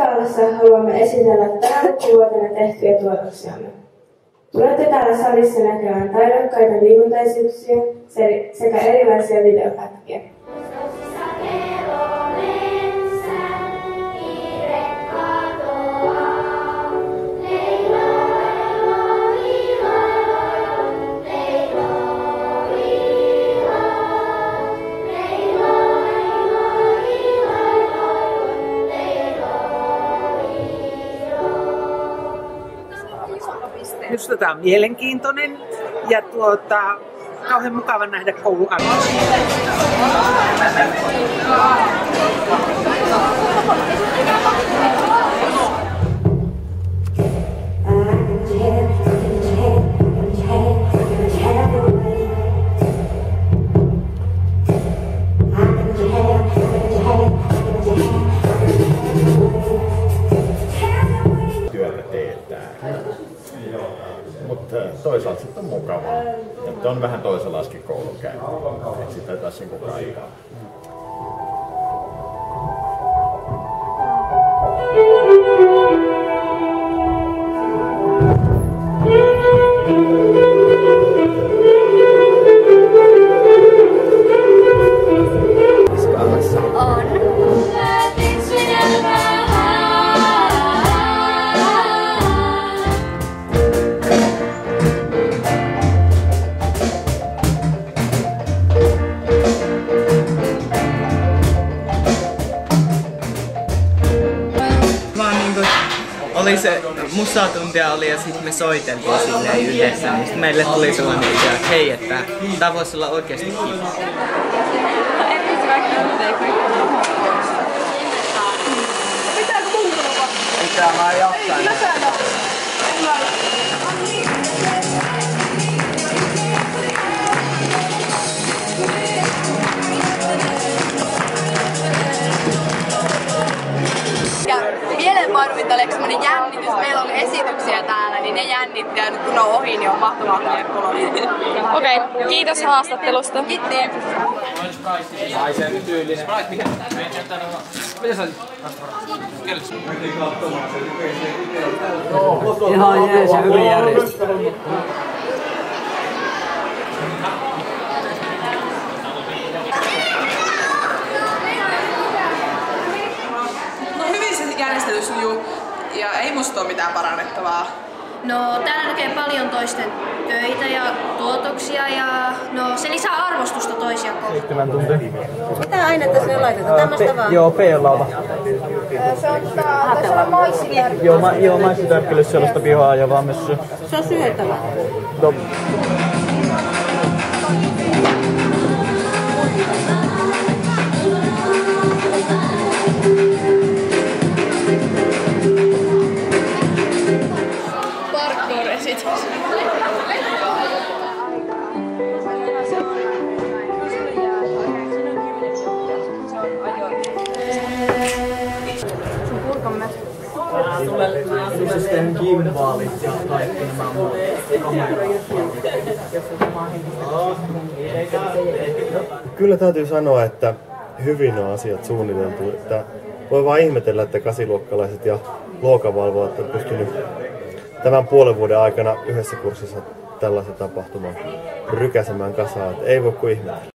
Kesätallassa haluamme esitellä tänä vuotena tehtyjä tuotoksiamme. Tulette täällä salissa näkemään taidokkaita liikuntaesityksiä sekä erilaisia videopätkiä. Minusta tämä on mielenkiintoinen ja kauhean mukava nähdä kouluarvoja. Työtä teetään. Mutta toisaalta sitten on mukavaa. Että on vähän toisenlaiskin koulunkäynti. Et sitä tässä koko aikaa. Oli se musatuntia oli ja sitten me soiteltiin silleen yhdessä, niin meille tuli sellainen idea, että hei, että tää voisi olla oikeesti kiva. Pitääkö mun tulla? Pitää vaan jossain. Mielenpainuvintaleeksi semmonen jännitys. Meillä oli esityksiä täällä, niin ne jännitti ja nyt kun on ohi, niin on mahtavaa kuulla. Okei, kiitos haastattelusta. Kiitti. Ai sen tyylinen. Mitä sä ihan jees ja hyvin järjestetty. Järjestely sujuu ja ei musta ole mitään parannettavaa. No täällä näkee paljon toisten töitä ja tuotoksia ja no se lisää arvostusta toisia kohtaan. 7 tuntia. Mitä ainetta sinne laitetaan? Tämmöstä vaan? Joo, P-lauta. Se on taisi olla maissitärkky. Joo, maissitärkkylle sellaista pihaa ja vaan mössöä. Se on syötävä. No. Sitten gymvaalit ja kaikki nämä muut. Kyllä täytyy sanoa, että hyvin on asiat suunniteltu. Että voi vaan ihmetellä, että 8-luokkalaiset ja luokanvalvojat on pystynyt tämän puolen vuoden aikana yhdessä kurssissa tällaisen tapahtuman rykäsemään kasaan. Ei voi kuin ihmetellä.